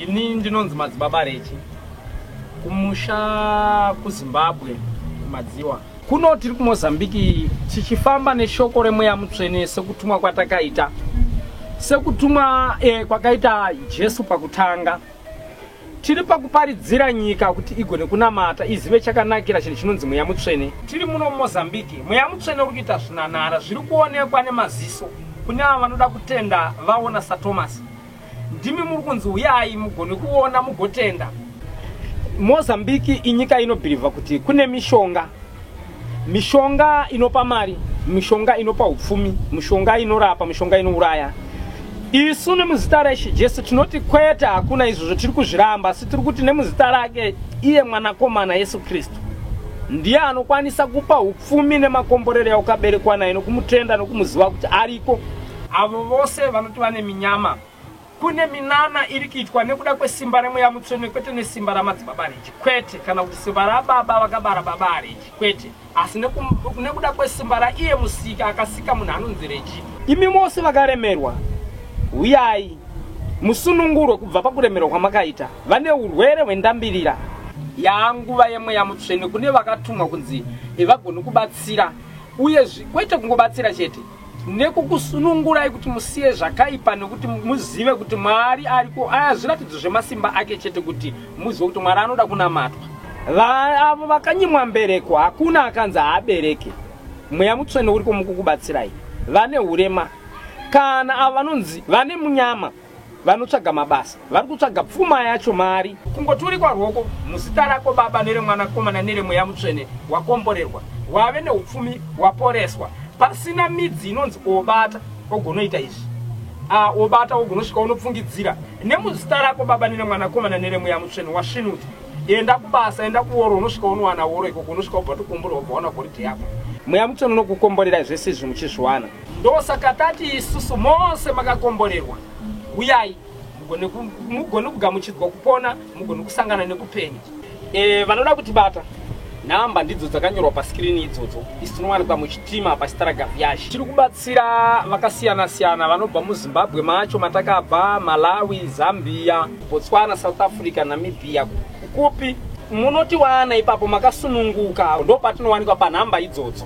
Ini ndinonzi Madzibaba Rechi kumusha kuZimbabwe madziwa. Kuno tiri kuMozambique tichifamba neshoko remweya mutsvene sekutumwa kwatakaita. Sekutumwa kwakaita Jesu pakutanga. Tiri pakuparidzira nyika kuti igone kunamata izive chakanakira chinhu chinonzi mweya mutsvene. Tiri muno muMozambique, mweya mutsvene uri kuita zvinanhara zviri kuonekwa nemaziso kune ava vanoda kutenda vaona saTomasi. Ndimi muri kunzi uyai mugone kuona mugotenda. Mozambique inyika inobhirivha kuti kune mishonga inopa mari, mishonga inopa upfumi, mishonga inorapa, mishonga inouraya. Isu nemuzita raJesu tinoti kwete hakuna izvozvo tiri kuzviramba, asi tiri kuti nemuzita rake iye mwanakomana Yesu Kristu ndiye anokwanisa kupa upfumi nemakomborero yaukaberekwa naye nokumutenda nokumuziva kuti ariko. Avo vose vanoti vane minyama, kune minana iri kuitwa nekuda kwesimba remweya mutsvene, kwete nesimba raMadzibaba Rechi, kwete, kana kuti simba rababa vakabara baba Rechi, kwete, asi nekuda kwesimba raiye musika akasika munhu anonzi Rechi. Imi mose vakaremerwa, uyai musunungurwe kubva pakuremerwa kwamakaita. Vane urwere hwendambirira yanguva yemweya mutsvene, kune vakatumwa kunzi vagone kubatsira, uye kwete kungobatsira chete, nekukusunungurai kuti musiye zvakaipa nekuti muzive kuti Mwari ariko. Aya zviratidzo zvemasimba ake chete kuti muzive kuti Mwari anoda kunamatwa. Avo vakanyimwa mbereko hakuna akanzi abereke. Mweya mutsvene uri mukukubatsirai. Vane urema kana ava vanonzi vane munyama vanotsvaga mabasa, vari kutsvaga pfuma yacho mari. Kungoturikwa rwoko muzita rako Baba neremwanakomana neremweya mutsvene wakomborerwa, wave neupfumi, waporeswa. Pasina midzi inonzi obata ogonoita izvi, obata ogonosvika unopfungidzira. Nemuzita rako Baba neremwanakomana neremweya mutsvene wasvinudzwa, enda kubasa, enda kuoro, unosvika unowana oro ikoko, unosvika ubva tokomborerwa ukaona goridhe yako. Mweya mutsvene unokukomborera zvese izvi muchizviwana. Ndosaka tati isusu mose makakomborerwa, uyai mugone kugamuchidzwa kupona, mugone kusangana nekupenya. Vanoda kutibata, namba ndidzo dzakanyorwa paskirini idzodzo. Isi tinowanikwa muchitima pasitara Gavyashi. Tiri kubatsira vakasiyana-siyana vanobva muZimbabwe macho matakabva, Malawi, Zambia, Botswana, South Africa, Namibia. Kupi munoti wana ipapo makasununguka, ndo patinowanikwa panhamba idzodzo.